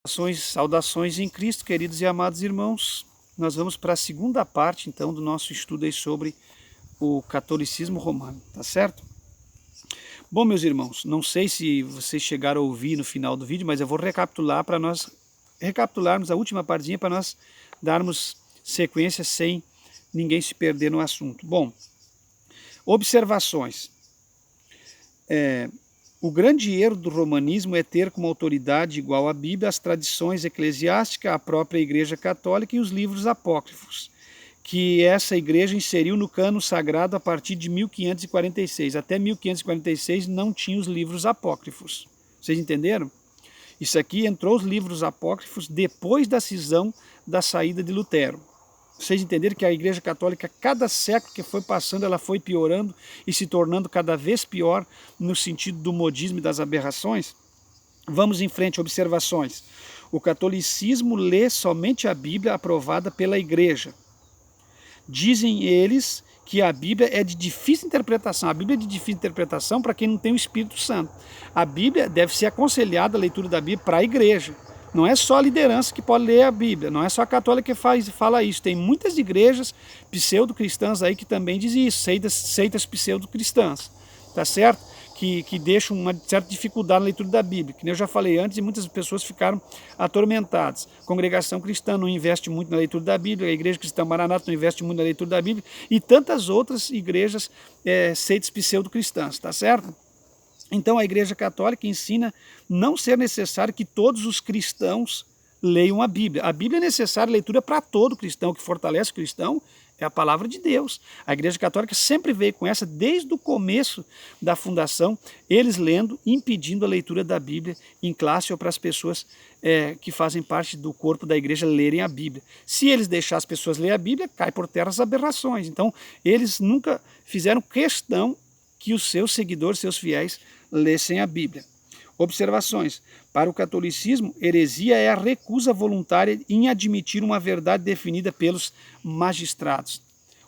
Saudações em Cristo, queridos e amados irmãos. Nós vamos para a segunda parte, então, do nosso estudo aí sobre o catolicismo romano, tá certo? Bom, meus irmãos, não sei se vocês chegaram a ouvir no final do vídeo, mas eu vou recapitular para nós recapitularmos a última partezinha para nós darmos sequência sem ninguém se perder no assunto. Bom, observações. O grande erro do romanismo é ter como autoridade igual à Bíblia as tradições eclesiásticas, a própria Igreja Católica e os livros apócrifos, que essa igreja inseriu no cano sagrado a partir de 1546. Até 1546 não tinha os livros apócrifos. Vocês entenderam? Isso aqui entrou os livros apócrifos depois da cisão da saída de Lutero. Vocês entenderam que a Igreja Católica, cada século que foi passando, ela foi piorando e se tornando cada vez pior no sentido do modismo e das aberrações? Vamos em frente, observações. O catolicismo lê somente a Bíblia aprovada pela Igreja. Dizem eles que a Bíblia é de difícil interpretação. A Bíblia é de difícil interpretação para quem não tem o Espírito Santo. A Bíblia deve ser aconselhada, a leitura da Bíblia, para a igreja. Não é só a liderança que pode ler a Bíblia, não é só a católica que fala isso. Tem muitas igrejas pseudo-cristãs aí que também dizem isso, seitas pseudo-cristãs, tá certo? Que deixam uma certa dificuldade na leitura da Bíblia, que nem eu já falei antes, e muitas pessoas ficaram atormentadas. A congregação cristã não investe muito na leitura da Bíblia, a igreja cristã Maranata não investe muito na leitura da Bíblia, e tantas outras igrejas seitas pseudo-cristãs, tá certo? Então a Igreja Católica ensina não ser necessário que todos os cristãos leiam a Bíblia. A Bíblia é necessária leitura para todo cristão, o que fortalece o cristão é a palavra de Deus. A Igreja Católica sempre veio com essa desde o começo da fundação, eles lendo, impedindo a leitura da Bíblia em classe ou para as pessoas que fazem parte do corpo da igreja lerem a Bíblia. Se eles deixarem as pessoas lerem a Bíblia, cai por terra as aberrações. Então eles nunca fizeram questão que os seus seguidores, seus fiéis, lessem a Bíblia. Observações. Para o catolicismo, heresia é a recusa voluntária em admitir uma verdade definida pelos magistrados.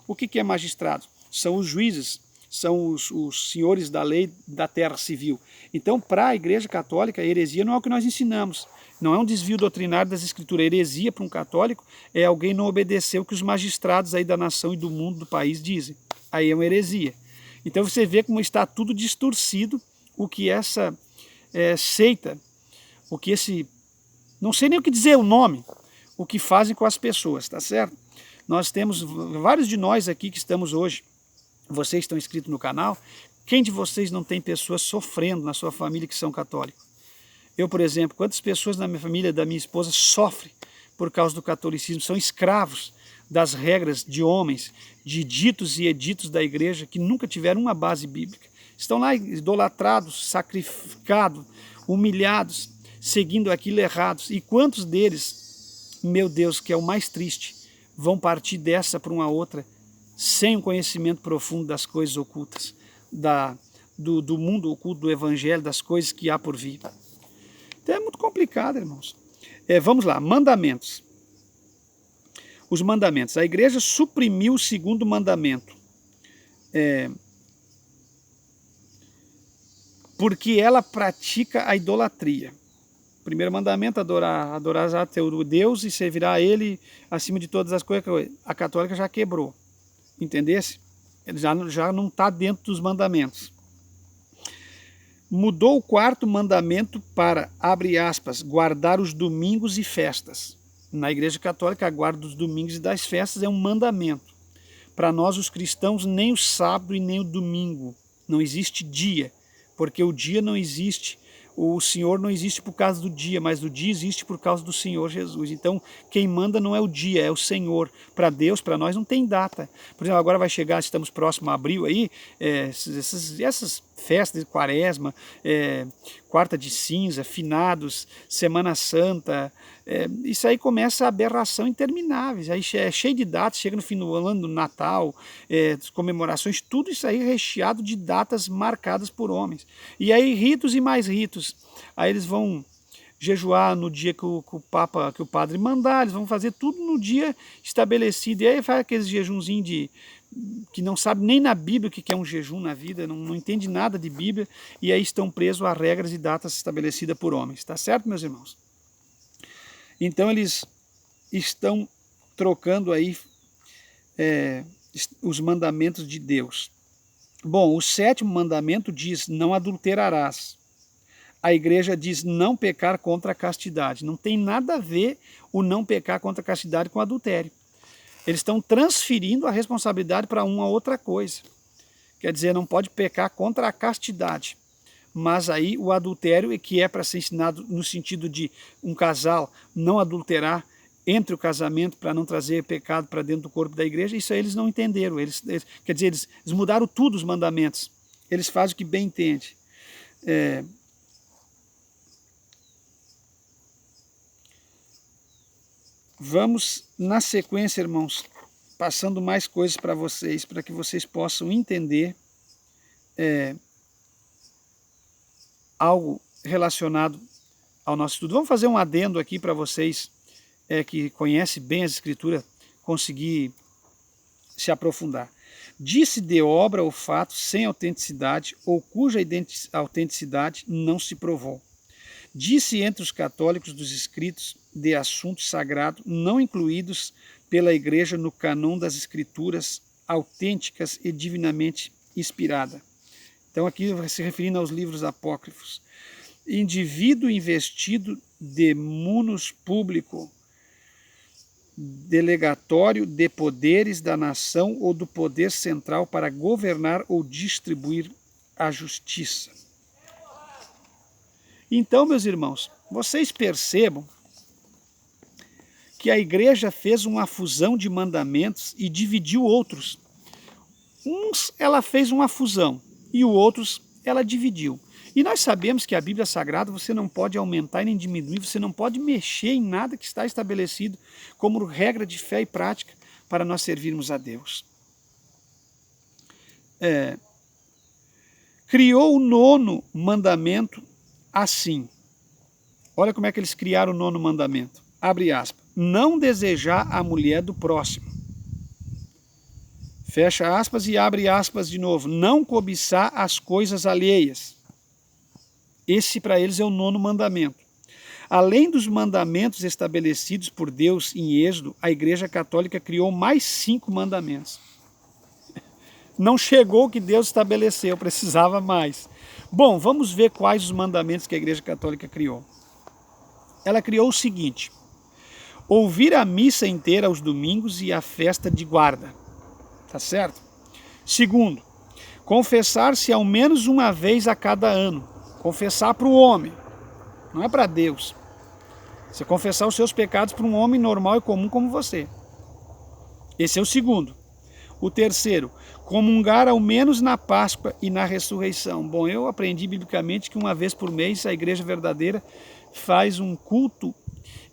O que é magistrado? São os juízes, são os senhores da lei da terra civil. Então, para a Igreja Católica, a heresia não é o que nós ensinamos. Não é um desvio doutrinário das escrituras. A heresia para um católico é alguém não obedecer o que os magistrados aí da nação e do mundo, do país, dizem. Aí é uma heresia. Então você vê como está tudo distorcido, o que essa seita, o que esse, não sei nem o que dizer o nome, o que fazem com as pessoas, tá certo? Nós temos vários de nós aqui que estamos hoje, vocês estão inscritos no canal, quem de vocês não tem pessoas sofrendo na sua família que são católicos? Eu, por exemplo, quantas pessoas na minha família, da minha esposa, sofrem por causa do catolicismo, são escravos das regras de homens, de ditos e editos da igreja que nunca tiveram uma base bíblica. Estão lá idolatrados, sacrificados, humilhados, seguindo aquilo errados. E quantos deles, meu Deus, que é o mais triste, vão partir dessa para uma outra sem um conhecimento profundo das coisas ocultas, do mundo oculto, do evangelho, das coisas que há por vir. Então é muito complicado, irmãos. Vamos lá, mandamentos. Os mandamentos. A igreja suprimiu o segundo mandamento. Porque ela pratica a idolatria. O primeiro mandamento, adorarás a teu Deus e servirá a Ele acima de todas as coisas. A católica já quebrou, entendesse? Ele já não está dentro dos mandamentos. Mudou o quarto mandamento para, abre aspas, guardar os domingos e festas. Na Igreja Católica, a guarda dos domingos e das festas é um mandamento. Para nós, os cristãos, nem o sábado e nem o domingo. Não existe dia, porque o dia não existe, o Senhor não existe por causa do dia, mas o dia existe por causa do Senhor Jesus. Então, quem manda não é o dia, é o Senhor. Para Deus, para nós, não tem data. Por exemplo, agora vai chegar, estamos próximo a abril aí, essas festas de quaresma, quarta de cinza, finados, Semana Santa, isso aí começa a aberração intermináveis, aí é cheio de datas, chega no fim do ano, no Natal, comemorações, tudo isso aí recheado de datas marcadas por homens. E aí ritos e mais ritos, aí eles vão jejuar no dia que o padre mandar, eles vão fazer tudo no dia estabelecido, e aí faz aqueles jejunzinhos que não sabe nem na Bíblia o que é um jejum na vida, não entende nada de Bíblia, e aí estão presos a regras e datas estabelecidas por homens. Tá certo, meus irmãos? Então eles estão trocando aí os mandamentos de Deus. Bom, o 7º mandamento diz: não adulterarás. A igreja diz não pecar contra a castidade. Não tem nada a ver o não pecar contra a castidade com adultério. Eles estão transferindo a responsabilidade para uma outra coisa. Quer dizer, não pode pecar contra a castidade. Mas aí o adultério, que é para ser ensinado no sentido de um casal não adulterar entre o casamento para não trazer pecado para dentro do corpo da igreja, isso aí eles não entenderam. Quer dizer, eles mudaram tudo os mandamentos. Eles fazem o que bem entendem. Vamos, na sequência, irmãos, passando mais coisas para vocês, para que vocês possam entender algo relacionado ao nosso estudo. Vamos fazer um adendo aqui para vocês que conhecem bem as Escrituras, conseguir se aprofundar. Disse de obra ou fato sem autenticidade ou cuja autenticidade não se provou. Disse entre os católicos dos escritos de assunto sagrado não incluídos pela Igreja no cânon das Escrituras autênticas e divinamente inspirada. Então aqui se referindo aos livros apócrifos. Indivíduo investido de munus público, delegatório de poderes da nação ou do poder central para governar ou distribuir a justiça. Então, meus irmãos, vocês percebam que a igreja fez uma fusão de mandamentos e dividiu outros. Uns ela fez uma fusão e outros ela dividiu. E nós sabemos que a Bíblia Sagrada você não pode aumentar e nem diminuir, você não pode mexer em nada que está estabelecido como regra de fé e prática para nós servirmos a Deus. Criou o 9º mandamento assim. Olha como é que eles criaram o 9º mandamento. Abre aspas. Não desejar a mulher do próximo. Fecha aspas e abre aspas de novo. Não cobiçar as coisas alheias. Esse para eles é o 9º mandamento. Além dos mandamentos estabelecidos por Deus em Êxodo, a Igreja Católica criou mais 5 mandamentos. Não chegou o que Deus estabeleceu, precisava mais. Bom, vamos ver quais os mandamentos que a Igreja Católica criou. Ela criou o seguinte: ouvir a missa inteira aos domingos e a festa de guarda. Tá certo? Segundo, confessar-se ao menos uma vez a cada ano. Confessar para o homem, não é para Deus. Você confessar os seus pecados para um homem normal e comum como você. Esse é o segundo. O terceiro, comungar ao menos na Páscoa e na ressurreição. Bom, eu aprendi biblicamente que uma vez por mês a Igreja Verdadeira faz um culto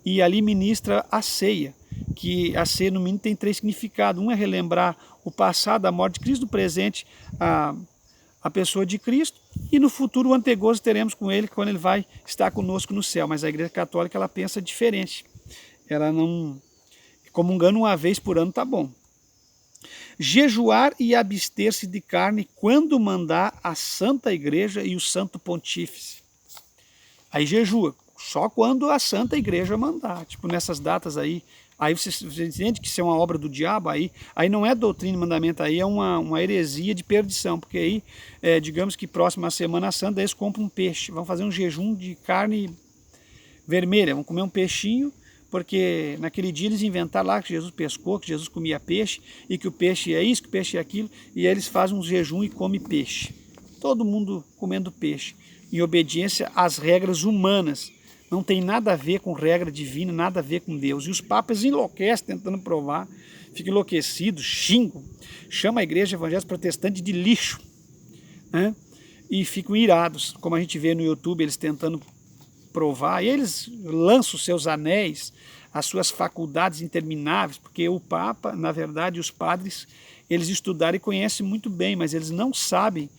e ali ministra a ceia, que a ceia no mínimo tem 3 significados. Um é relembrar o passado, a morte de Cristo, no presente a pessoa de Cristo, e no futuro o antegozo teremos com ele quando ele vai estar conosco no céu. Mas a Igreja Católica ela pensa diferente. Ela não... comungando uma vez por ano tá bom. Jejuar e abster-se de carne quando mandar a Santa Igreja e o Santo Pontífice. Aí jejua, só quando a Santa Igreja mandar. Tipo nessas datas aí você entende que isso é uma obra do diabo, aí não é doutrina e mandamento, aí é uma heresia de perdição, porque aí, digamos que próximo à Semana Santa, eles compram um peixe, vão fazer um jejum de carne vermelha, vão comer um peixinho, porque naquele dia eles inventaram lá que Jesus pescou, que Jesus comia peixe, e que o peixe é isso, que o peixe é aquilo, e aí eles fazem um jejum e comem peixe. Todo mundo comendo peixe, em obediência às regras humanas. Não tem nada a ver com regra divina, nada a ver com Deus. E os papas enlouquecem tentando provar, ficam enlouquecidos, xingam, chamam a igreja evangélica protestante de lixo, né? E ficam irados, como a gente vê no YouTube, eles tentando provar, e eles lançam os seus anéis, as suas faculdades intermináveis, porque o Papa, na verdade, os padres, eles estudaram e conhecem muito bem, mas eles não sabem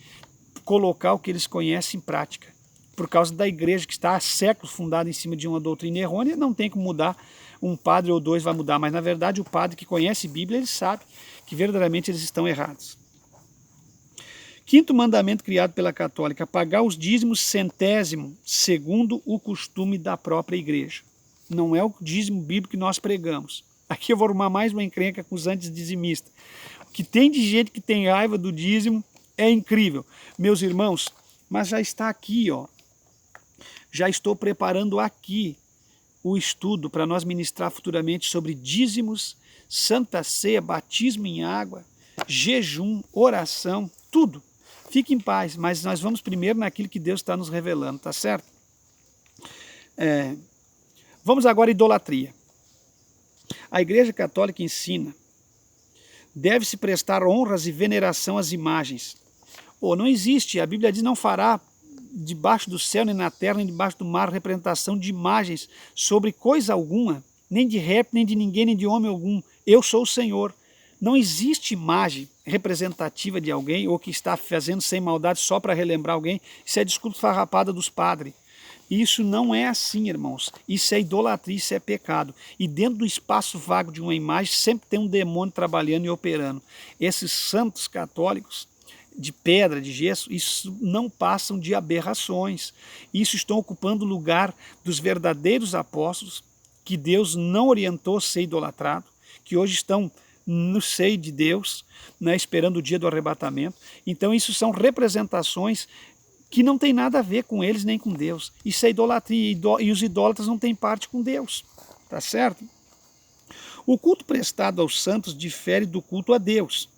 colocar o que eles conhecem em prática. Por causa da igreja que está há séculos fundada em cima de uma doutrina errônea, não tem como mudar, um padre ou dois vai mudar, mas na verdade o padre que conhece Bíblia, ele sabe que verdadeiramente eles estão errados. 5º mandamento criado pela católica, pagar os dízimos 100º segundo o costume da própria igreja. não é o dízimo bíblico que nós pregamos. Aqui eu vou arrumar mais uma encrenca com os antidizimistas. O que tem de gente que tem raiva do dízimo é incrível. Meus irmãos, mas já está aqui, ó. Já estou preparando aqui o estudo para nós ministrar futuramente sobre dízimos, Santa Ceia, batismo em água, jejum, oração, tudo. Fique em paz, mas nós vamos primeiro naquilo que Deus está nos revelando, tá certo? Vamos agora à idolatria. A Igreja Católica ensina, deve-se prestar honras e veneração às imagens. Não existe, a Bíblia diz, não fará debaixo do céu, nem na terra, nem debaixo do mar, representação de imagens sobre coisa alguma, nem de réptil, nem de ninguém, nem de homem algum. Eu sou o Senhor. Não existe imagem representativa de alguém ou que está fazendo sem maldade só para relembrar alguém. Isso é desculpa farrapada dos padres. Isso não é assim, irmãos. Isso é idolatria, isso é pecado. E dentro do espaço vago de uma imagem sempre tem um demônio trabalhando e operando. Esses santos católicos de pedra, de gesso, isso não passam de aberrações. Isso estão ocupando o lugar dos verdadeiros apóstolos que Deus não orientou a ser idolatrado, que hoje estão no seio de Deus, né, esperando o dia do arrebatamento. Então isso são representações que não tem nada a ver com eles nem com Deus. Isso é idolatria e os idólatras não têm parte com Deus, tá certo? O culto prestado aos santos difere do culto a Deus.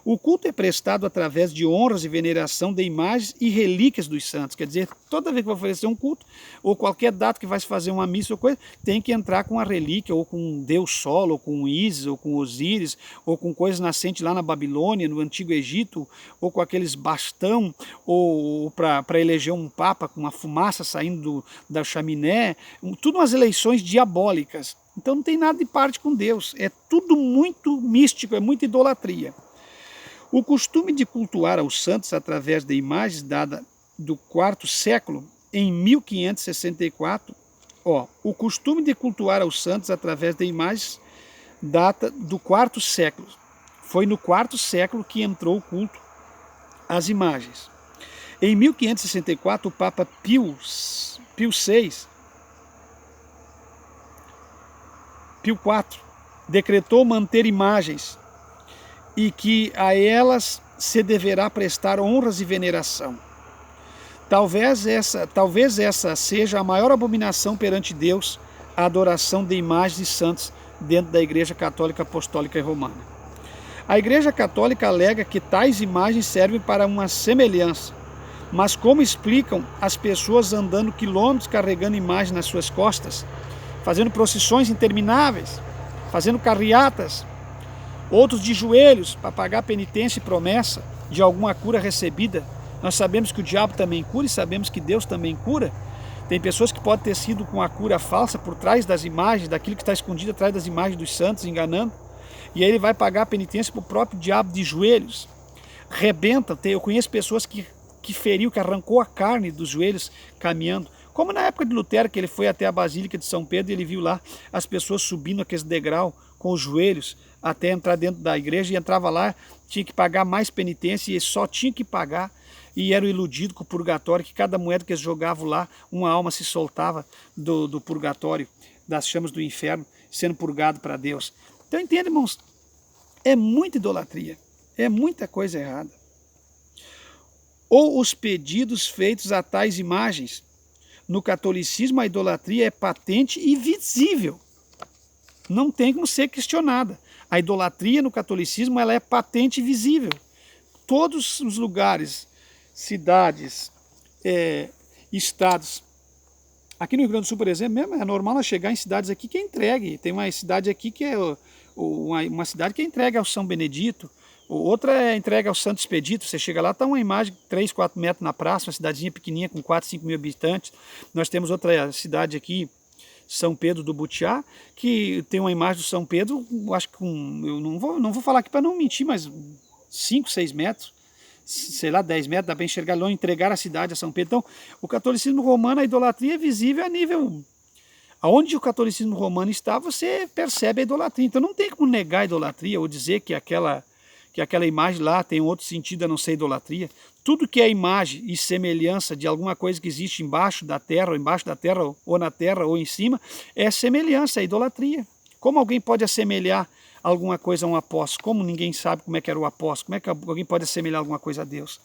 O culto é prestado através de honras e veneração de imagens e relíquias dos santos. Quer dizer, toda vez que vai oferecer um culto, ou qualquer data que vai se fazer uma missa ou coisa, tem que entrar com a relíquia, ou com um Deus Sol, ou com Ísis, ou com Osíris, ou com coisas nascentes lá na Babilônia, no Antigo Egito, ou com aqueles bastão, ou para eleger um papa com uma fumaça saindo da chaminé. Tudo umas eleições diabólicas. Então não tem nada de parte com Deus. É tudo muito místico, é muita idolatria. O costume de cultuar aos santos através de imagens dada do quarto século, em 1564, o costume de cultuar aos santos através de imagens data do quarto século. Foi no quarto século que entrou o culto às imagens. Em 1564, o Papa Pio IV decretou manter imagens e que a elas se deverá prestar honras e veneração. Talvez essa seja a maior abominação perante Deus, a adoração de imagens de santos dentro da Igreja Católica Apostólica e Romana. A Igreja Católica alega que tais imagens servem para uma semelhança, mas como explicam as pessoas andando quilômetros carregando imagens nas suas costas, fazendo procissões intermináveis, fazendo carreatas, outros de joelhos para pagar penitência e promessa de alguma cura recebida. Nós sabemos que o diabo também cura e sabemos que Deus também cura. Tem pessoas que podem ter sido com a cura falsa por trás das imagens, daquilo que está escondido atrás das imagens dos santos, enganando. E aí ele vai pagar a penitência para o próprio diabo de joelhos. Rebenta. Eu conheço pessoas que feriu, que arrancou a carne dos joelhos caminhando. Como na época de Lutero, que ele foi até a Basílica de São Pedro e ele viu lá as pessoas subindo aqueles degrau com os joelhos até entrar dentro da igreja, e entrava lá, tinha que pagar mais penitência e só tinha que pagar, e era iludido com o purgatório, que cada moeda que eles jogavam lá, uma alma se soltava do purgatório, das chamas do inferno, sendo purgado para Deus. Então entende, irmãos, é muita idolatria, é muita coisa errada. Ou os pedidos feitos a tais imagens. No catolicismo a idolatria é patente e visível, não tem como ser questionada. A idolatria no catolicismo ela é patente e visível. Todos os lugares, cidades, estados. Aqui no Rio Grande do Sul, por exemplo, mesmo é normal nós chegar em cidades aqui que é entregue. Tem uma cidade aqui que é uma cidade que é entregue ao São Benedito, outra é entregue ao Santo Expedito. Você chega lá, está uma imagem 3, 4 metros na praça, uma cidadezinha pequenininha com 4, 5 mil habitantes. Nós temos outra cidade aqui, São Pedro do Butiá, que tem uma imagem do São Pedro, acho que eu não vou falar aqui para não mentir, mas 5, 6 metros, sei lá, 10 metros, dá para enxergar longe, entregar a cidade a São Pedro. Então, o catolicismo romano, a idolatria é visível a nível... Aonde o catolicismo romano está, você percebe a idolatria. Então não tem como negar a idolatria ou dizer que que aquela imagem lá tem outro sentido a não ser idolatria. Tudo que é imagem e semelhança de alguma coisa que existe embaixo da terra, ou na terra, ou em cima, é semelhança, é idolatria. Como alguém pode assemelhar alguma coisa a um apóstolo? Como ninguém sabe como é que era o apóstolo? Como é que alguém pode assemelhar alguma coisa a Deus?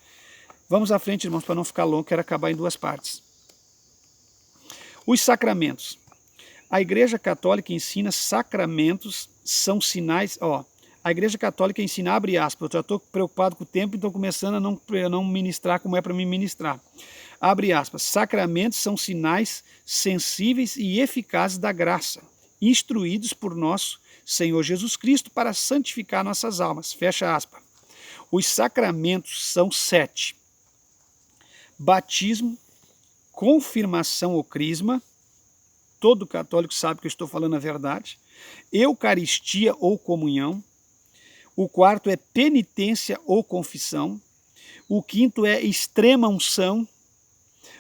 Vamos à frente, irmãos, para não ficar longo, quero acabar em duas partes. Os sacramentos. A Igreja Católica ensina sacramentos, são sinais... A Igreja Católica ensina, abre aspas, eu já estou preocupado com o tempo e estou começando a não ministrar como é para mim ministrar. Abre aspas, sacramentos são sinais sensíveis e eficazes da graça, instruídos por nosso Senhor Jesus Cristo para santificar nossas almas. Fecha aspas. Os sacramentos são 7. Batismo, confirmação ou crisma, todo católico sabe que eu estou falando a verdade. Eucaristia ou comunhão. O quarto é penitência ou confissão. O quinto é extrema unção.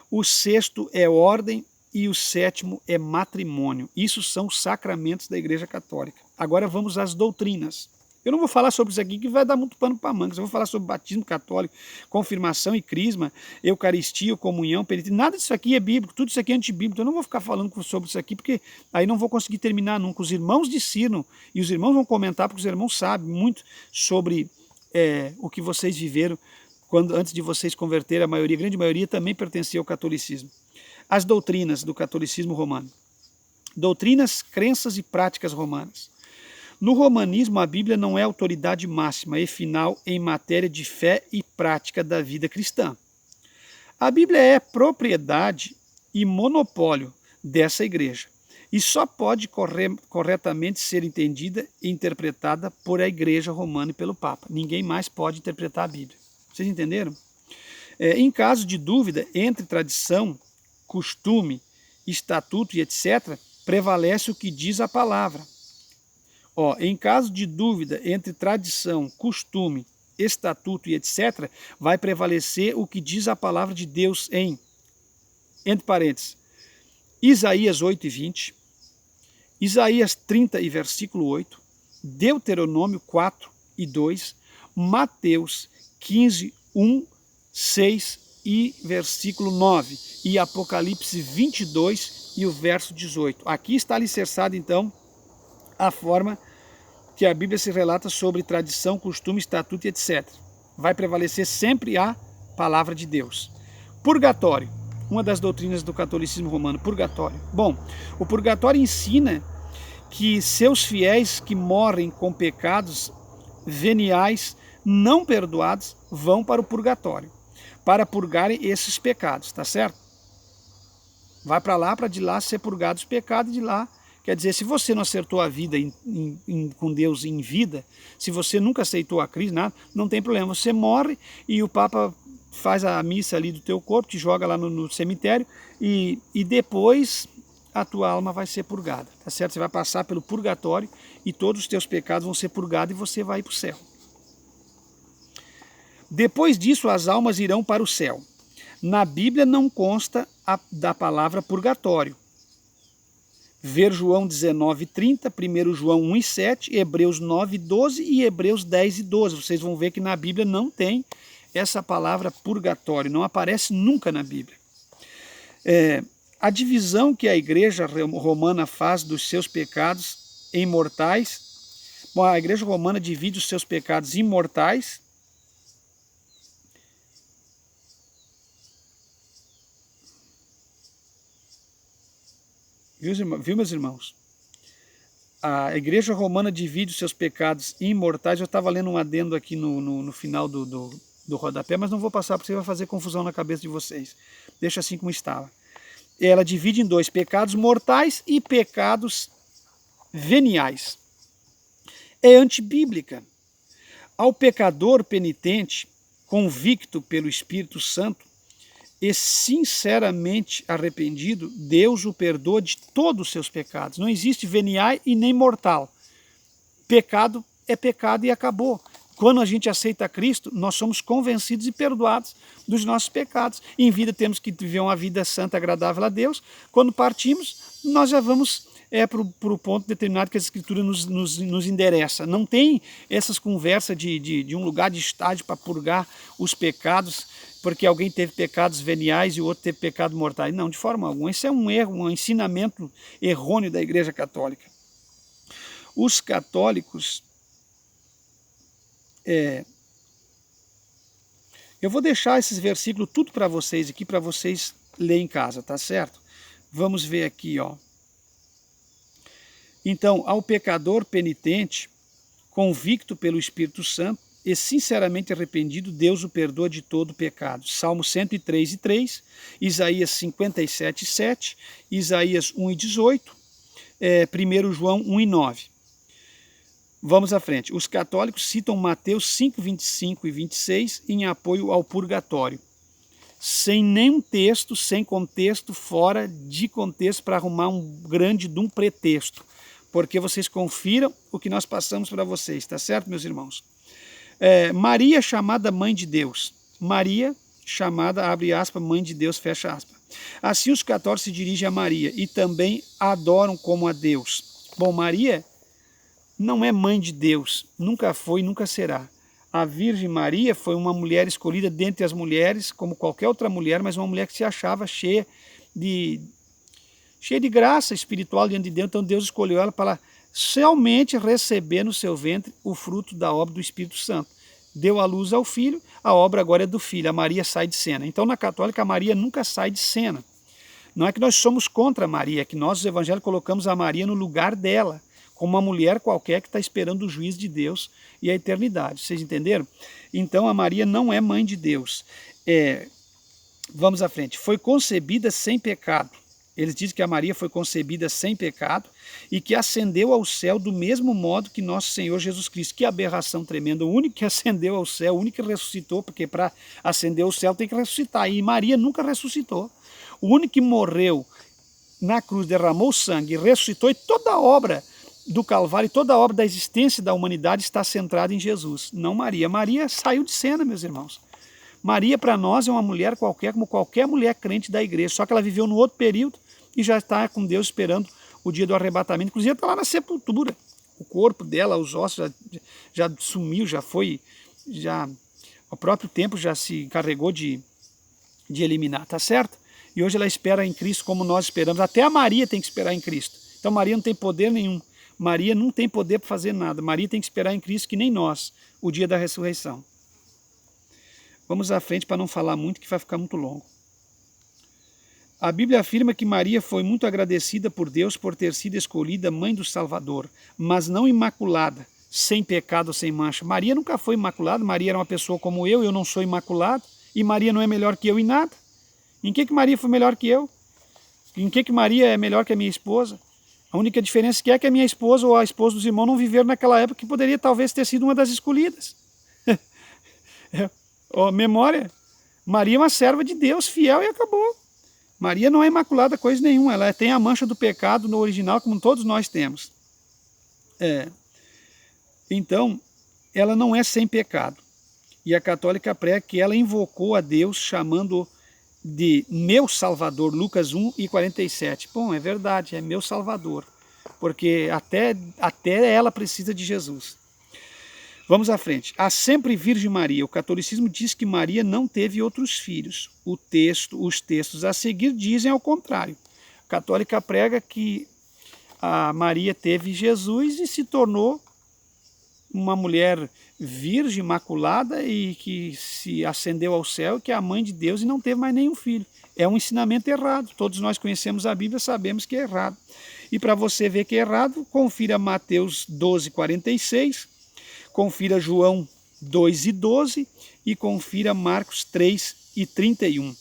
O sexto é ordem. E o sétimo é matrimônio. Isso são os sacramentos da Igreja Católica. Agora vamos às doutrinas. Eu não vou falar sobre isso aqui que vai dar muito pano para mangas. Eu vou falar sobre batismo católico, confirmação e crisma, eucaristia, comunhão, penitência. Nada disso aqui é bíblico, tudo isso aqui é antibíblico. Eu não vou ficar falando sobre isso aqui porque aí não vou conseguir terminar nunca. Os irmãos discernam e os irmãos vão comentar porque os irmãos sabem muito sobre o que vocês viveram antes de vocês converterem. A grande maioria também pertencia ao catolicismo. As doutrinas do catolicismo romano. Doutrinas, crenças e práticas romanas. No romanismo, a Bíblia não é autoridade máxima e final em matéria de fé e prática da vida cristã. A Bíblia é propriedade e monopólio dessa igreja e só pode corretamente ser entendida e interpretada por a Igreja Romana e pelo Papa. Ninguém mais pode interpretar a Bíblia. Vocês entenderam? Em caso de dúvida entre tradição, costume, estatuto e etc., prevalece o que diz a palavra. Em caso de dúvida entre tradição, costume, estatuto e etc., vai prevalecer o que diz a palavra de Deus entre parênteses, Isaías 8 e 20, Isaías 30 e versículo 8, Deuteronômio 4 e 2, Mateus 15, 1, 6 e versículo 9, e Apocalipse 22 e o verso 18. Aqui está alicerçado, então, a forma que a Bíblia se relata sobre tradição, costume, estatuto e etc. Vai prevalecer sempre a palavra de Deus. Purgatório, uma das doutrinas do catolicismo romano, purgatório. Bom, o purgatório ensina que seus fiéis que morrem com pecados veniais não perdoados vão para o purgatório, para purgarem esses pecados, tá certo? Vai para lá, para de lá ser purgado os pecados, de lá. Quer dizer, se você não acertou a vida com Deus em vida, se você nunca aceitou a Cristo, nada, não tem problema. Você morre e o Papa faz a missa ali do teu corpo, te joga lá no cemitério e depois a tua alma vai ser purgada, tá certo? Você vai passar pelo purgatório e todos os teus pecados vão ser purgados e você vai para o céu. Depois disso, as almas irão para o céu. Na Bíblia não consta da palavra purgatório. Ver João 19, 30, 1 João 1 e 7, Hebreus 9, 12 e Hebreus 10 e 12. Vocês vão ver que na Bíblia não tem essa palavra purgatório, não aparece nunca na Bíblia. A divisão que a Igreja Romana faz dos seus pecados em mortais, bom, a Igreja Romana divide os seus pecados em mortais, viu, meus irmãos? A Igreja Romana divide os seus pecados em mortais. Eu estava lendo um adendo aqui no final do rodapé, mas não vou passar porque vai fazer confusão na cabeça de vocês. Deixa assim como estava. Ela divide em dois, pecados mortais e pecados veniais. É antibíblica. Ao pecador penitente, convicto pelo Espírito Santo, e sinceramente arrependido, Deus o perdoa de todos os seus pecados. Não existe venial e nem mortal. Pecado é pecado e acabou. Quando a gente aceita Cristo, nós somos convencidos e perdoados dos nossos pecados. Em vida temos que viver uma vida santa, agradável a Deus. Quando partimos, nós já vamos é para o ponto determinado que a Escritura nos endereça. Não tem essas conversas de um lugar de estágio para purgar os pecados, porque alguém teve pecados veniais e o outro teve pecados mortais. Não, de forma alguma. Isso é um erro, um ensinamento errôneo da Igreja Católica. Os católicos... Eu vou deixar esses versículos tudo para vocês aqui, para vocês lerem em casa, tá certo? Vamos ver aqui, ó. Então, ao pecador penitente, convicto pelo Espírito Santo e sinceramente arrependido, Deus o perdoa de todo o pecado. Salmo 103:3, Isaías 57:7, Isaías 1:18, 1 João 1:9. Vamos à frente. Os católicos citam Mateus 5:25 e 26 em apoio ao purgatório. Sem nenhum texto, sem contexto, fora de contexto, para arrumar um grande de um pretexto. Porque vocês confiram o que nós passamos para vocês, tá certo, meus irmãos? Maria chamada mãe de Deus. Maria chamada, abre aspas, mãe de Deus, fecha aspas. Assim os católicos se dirigem a Maria e também a adoram como a Deus. Bom, Maria não é mãe de Deus, nunca foi, nunca será. A Virgem Maria foi uma mulher escolhida dentre as mulheres, como qualquer outra mulher, mas uma mulher que se achava cheia de graça espiritual diante de Deus. Então Deus escolheu ela para realmente receber no seu ventre o fruto da obra do Espírito Santo. Deu a luz ao filho, a obra agora é do filho, a Maria sai de cena. Então na católica a Maria nunca sai de cena. Não é que nós somos contra a Maria, é que nós, os evangélicos, colocamos a Maria no lugar dela, como uma mulher qualquer que está esperando o juízo de Deus e a eternidade. Vocês entenderam? Então a Maria não é mãe de Deus. Vamos à frente. Foi concebida sem pecado. Eles dizem que a Maria foi concebida sem pecado e que ascendeu ao céu do mesmo modo que nosso Senhor Jesus Cristo. Que aberração tremenda. O único que ascendeu ao céu, o único que ressuscitou, porque para ascender ao céu tem que ressuscitar. E Maria nunca ressuscitou. O único que morreu na cruz, derramou sangue, ressuscitou, e toda a obra do Calvário, toda a obra da existência da humanidade está centrada em Jesus, não Maria. Maria saiu de cena, meus irmãos. Maria para nós é uma mulher qualquer, como qualquer mulher crente da igreja, só que ela viveu no outro período e já está com Deus esperando o dia do arrebatamento. Inclusive está lá na sepultura. O corpo dela, os ossos já sumiu, já foi, o próprio tempo já se encarregou de eliminar, tá certo? E hoje ela espera em Cristo como nós esperamos. Até a Maria tem que esperar em Cristo. Então Maria não tem poder nenhum. Maria não tem poder para fazer nada. Maria tem que esperar em Cristo que nem nós, o dia da ressurreição. Vamos à frente para não falar muito, que vai ficar muito longo. A Bíblia afirma que Maria foi muito agradecida por Deus por ter sido escolhida mãe do Salvador, mas não imaculada, sem pecado, sem mancha. Maria nunca foi imaculada. Maria era uma pessoa como eu não sou imaculado, e Maria não é melhor que eu em nada. Em que Maria foi melhor que eu? Em que Maria é melhor que a minha esposa? A única diferença que é que a minha esposa ou a esposa dos irmãos não viveram naquela época, que poderia talvez ter sido uma das escolhidas. Memória. Maria é uma serva de Deus, fiel, e acabou. Maria não é imaculada coisa nenhuma, ela tem a mancha do pecado no original, como todos nós temos. Então, ela não é sem pecado. E a católica prega que ela invocou a Deus chamando de meu Salvador, Lucas 1:47. Bom, é verdade, é meu Salvador, porque até ela precisa de Jesus. Vamos à frente. A sempre Virgem Maria. O catolicismo diz que Maria não teve outros filhos. Os textos a seguir dizem ao contrário. A católica prega que a Maria teve Jesus e se tornou uma mulher virgem, imaculada, e que se ascendeu ao céu, que é a mãe de Deus, e não teve mais nenhum filho. É um ensinamento errado. Todos nós conhecemos a Bíblia, sabemos que é errado. E para você ver que é errado, confira Mateus 12:46, confira João 2:12 e confira Marcos 3:31.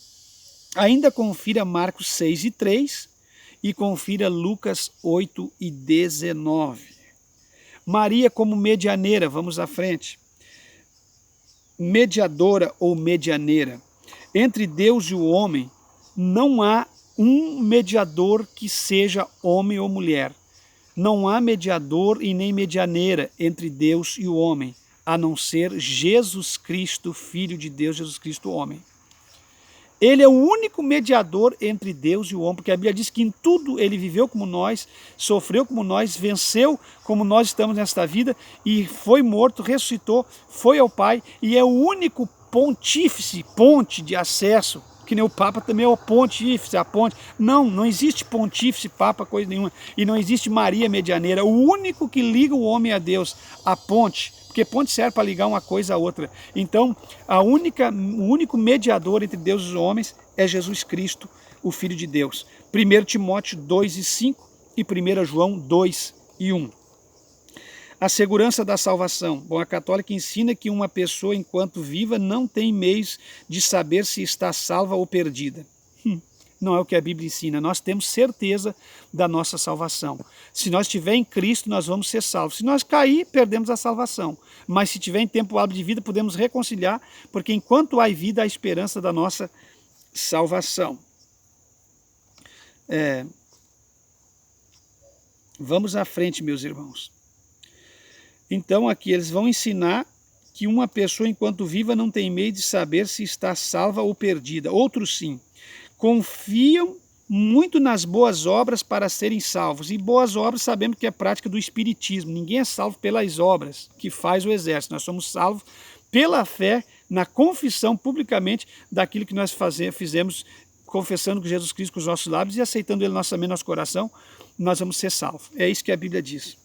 Ainda confira Marcos 6:3 e confira Lucas 8:19. Maria como medianeira, vamos à frente. Mediadora ou medianeira. Entre Deus e o homem, não há um mediador que seja homem ou mulher. Não há mediador e nem medianeira entre Deus e o homem, a não ser Jesus Cristo, Filho de Deus, Jesus Cristo, homem. Ele é o único mediador entre Deus e o homem, porque a Bíblia diz que em tudo ele viveu como nós, sofreu como nós, venceu como nós estamos nesta vida, e foi morto, ressuscitou, foi ao Pai, e é o único pontífice, ponte de acesso, que nem o Papa também é o pontífice, a ponte. Não existe pontífice, Papa, coisa nenhuma, e não existe Maria medianeira. O único que liga o homem a Deus, a ponte, porque ponte serve para ligar uma coisa a outra. Então, o único mediador entre Deus e os homens é Jesus Cristo, o Filho de Deus. 1 Timóteo 2:5 e 1 João 2:1. A segurança da salvação. Bom, a católica ensina que uma pessoa, enquanto viva, não tem meios de saber se está salva ou perdida. Não é o que a Bíblia ensina. Nós temos certeza da nossa salvação. Se nós estiver em Cristo, nós vamos ser salvos. Se nós cair, perdemos a salvação. Mas se tiver em tempo hábil de vida, podemos reconciliar, porque enquanto há vida, há esperança da nossa salvação. Vamos à frente, meus irmãos. Então aqui eles vão ensinar que uma pessoa, enquanto viva, não tem meio de saber se está salva ou perdida. Outros sim. Confiam muito nas boas obras para serem salvos. E boas obras sabemos que é prática do espiritismo. Ninguém é salvo pelas obras que faz o exército. Nós somos salvos pela fé, na confissão publicamente daquilo que nós fizemos, confessando com Jesus Cristo com os nossos lábios e aceitando Ele no nosso coração, nós vamos ser salvos. É isso que a Bíblia diz.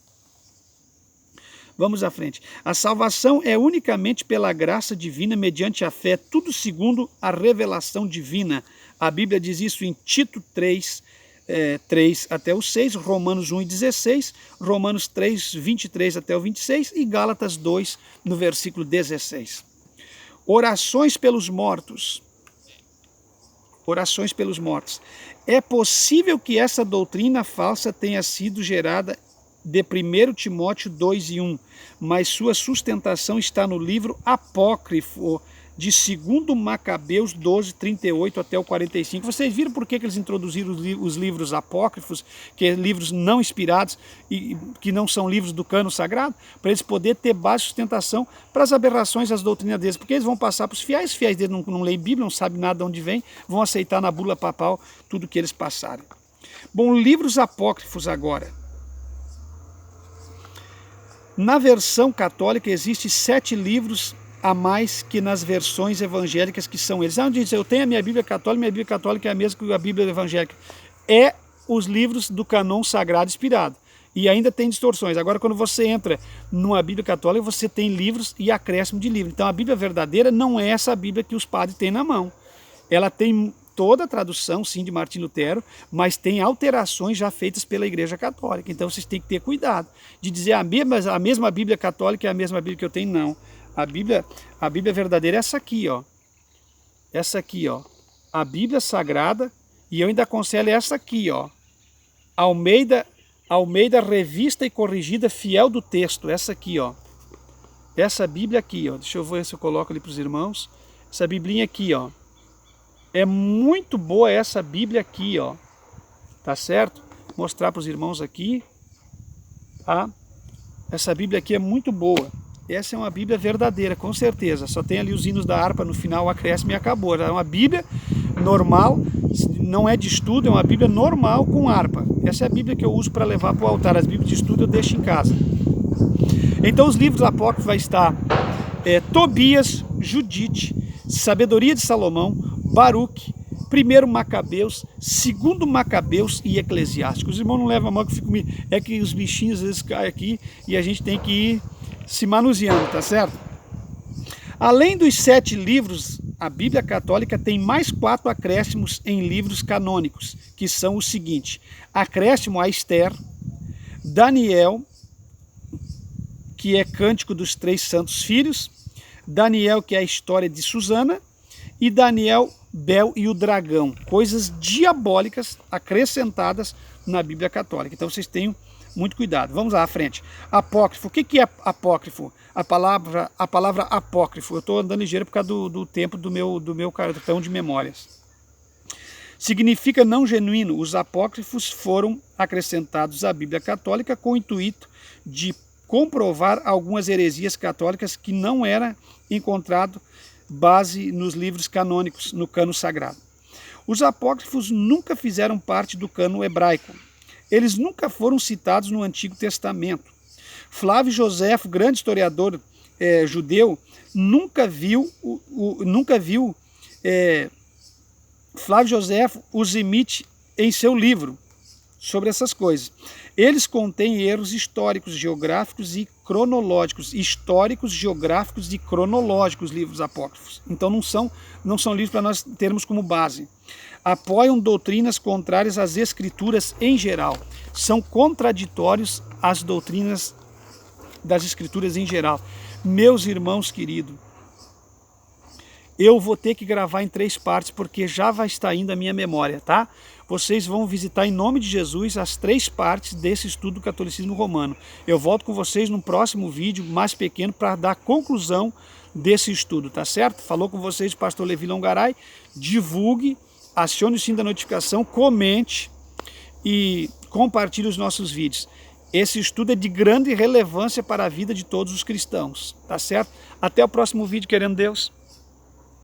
Vamos à frente. A salvação é unicamente pela graça divina, mediante a fé, tudo segundo a revelação divina. A Bíblia diz isso em Tito 3, 3 até o 6, Romanos 1:16, Romanos 3, 23 até o 26 e Gálatas 2, no versículo 16. Orações pelos mortos. Orações pelos mortos. É possível que essa doutrina falsa tenha sido gerada de 1 Timóteo 2:1, mas sua sustentação está no livro apócrifo de 2 Macabeus 12, 38 até o 45. Vocês viram por que eles introduziram os livros apócrifos, que são livros não inspirados, e que não são livros do cano sagrado? Para eles poderem ter base de sustentação para as aberrações das doutrinas deles, porque eles vão passar para os fiéis deles não leem Bíblia, não sabem nada de onde vem, vão aceitar na bula papal tudo que eles passarem. Bom, livros apócrifos agora. Na versão católica existem 7 livros a mais que nas versões evangélicas, que são eles. Onde diz, eu tenho a minha Bíblia católica é a mesma que a Bíblia evangélica. É os livros do cânon sagrado inspirado. E ainda tem distorções. Agora, quando você entra numa Bíblia católica, você tem livros e acréscimo de livros. Então, a Bíblia verdadeira não é essa Bíblia que os padres têm na mão. Ela tem toda a tradução, sim, de Martim Lutero, mas tem alterações já feitas pela Igreja Católica. Então, vocês têm que ter cuidado de dizer a mesma Bíblia católica é a mesma Bíblia que eu tenho, não. A Bíblia verdadeira é essa aqui, ó. Essa aqui, ó. A Bíblia Sagrada, e eu ainda aconselho essa aqui, ó. Almeida Revista e Corrigida Fiel do Texto, essa aqui, ó. Essa Bíblia aqui, ó. Deixa eu ver se eu coloco ali para os irmãos. Essa Biblinha aqui, ó. É muito boa essa Bíblia aqui, ó. Tá certo? Vou mostrar para os irmãos aqui. Tá? Essa Bíblia aqui é muito boa. Essa é uma Bíblia verdadeira, com certeza. Só tem ali os hinos da harpa no final, o acréscimo e acabou. É uma Bíblia normal, não é de estudo, é uma Bíblia normal com harpa. Essa é a Bíblia que eu uso para levar para o altar. As Bíblias de estudo eu deixo em casa. Então os livros apócrifos vai estar Tobias, Judite, Sabedoria de Salomão, Baruque, 1 Macabeus, 2 Macabeus e Eclesiásticos. Os irmãos não levam a mão que fico é que os bichinhos às vezes caem aqui e a gente tem que ir se manuseando, tá certo? Além dos 7 livros, a Bíblia Católica tem mais 4 acréscimos em livros canônicos, que são os seguintes: acréscimo a Esther, Daniel, que é Cântico dos 3 Santos Filhos, Daniel, que é a história de Susana, e Daniel, Bel e o Dragão, coisas diabólicas acrescentadas na Bíblia Católica. Então vocês tenham muito cuidado. Vamos lá à frente. Apócrifo. O que é apócrifo? A palavra apócrifo. Eu estou andando ligeiro por causa do tempo do meu cartão de memórias. Significa não genuíno. Os apócrifos foram acrescentados à Bíblia Católica com o intuito de comprovar algumas heresias católicas que não era encontrado base nos livros canônicos, no cano sagrado. Os apócrifos nunca fizeram parte do cânon hebraico. Eles nunca foram citados no Antigo Testamento. Flávio Joséfo, grande historiador judeu, nunca viu Flávio Joséfo os emite em seu livro sobre essas coisas. Eles contêm erros históricos, geográficos e cronológicos. Históricos, geográficos e cronológicos, livros apócrifos. Então não são livros para nós termos como base. Apoiam doutrinas contrárias às escrituras em geral. São contraditórios às doutrinas das escrituras em geral. Meus irmãos queridos, eu vou ter que gravar em 3 partes, porque já vai estar indo a minha memória, tá? Vocês vão visitar em nome de Jesus as 3 partes desse estudo do catolicismo romano. Eu volto com vocês no próximo vídeo, mais pequeno, para dar conclusão desse estudo, tá certo? Falou com vocês o pastor Levi Longaray. Divulgue, acione o sininho da notificação, comente e compartilhe os nossos vídeos. Esse estudo é de grande relevância para a vida de todos os cristãos, tá certo? Até o próximo vídeo, querendo Deus.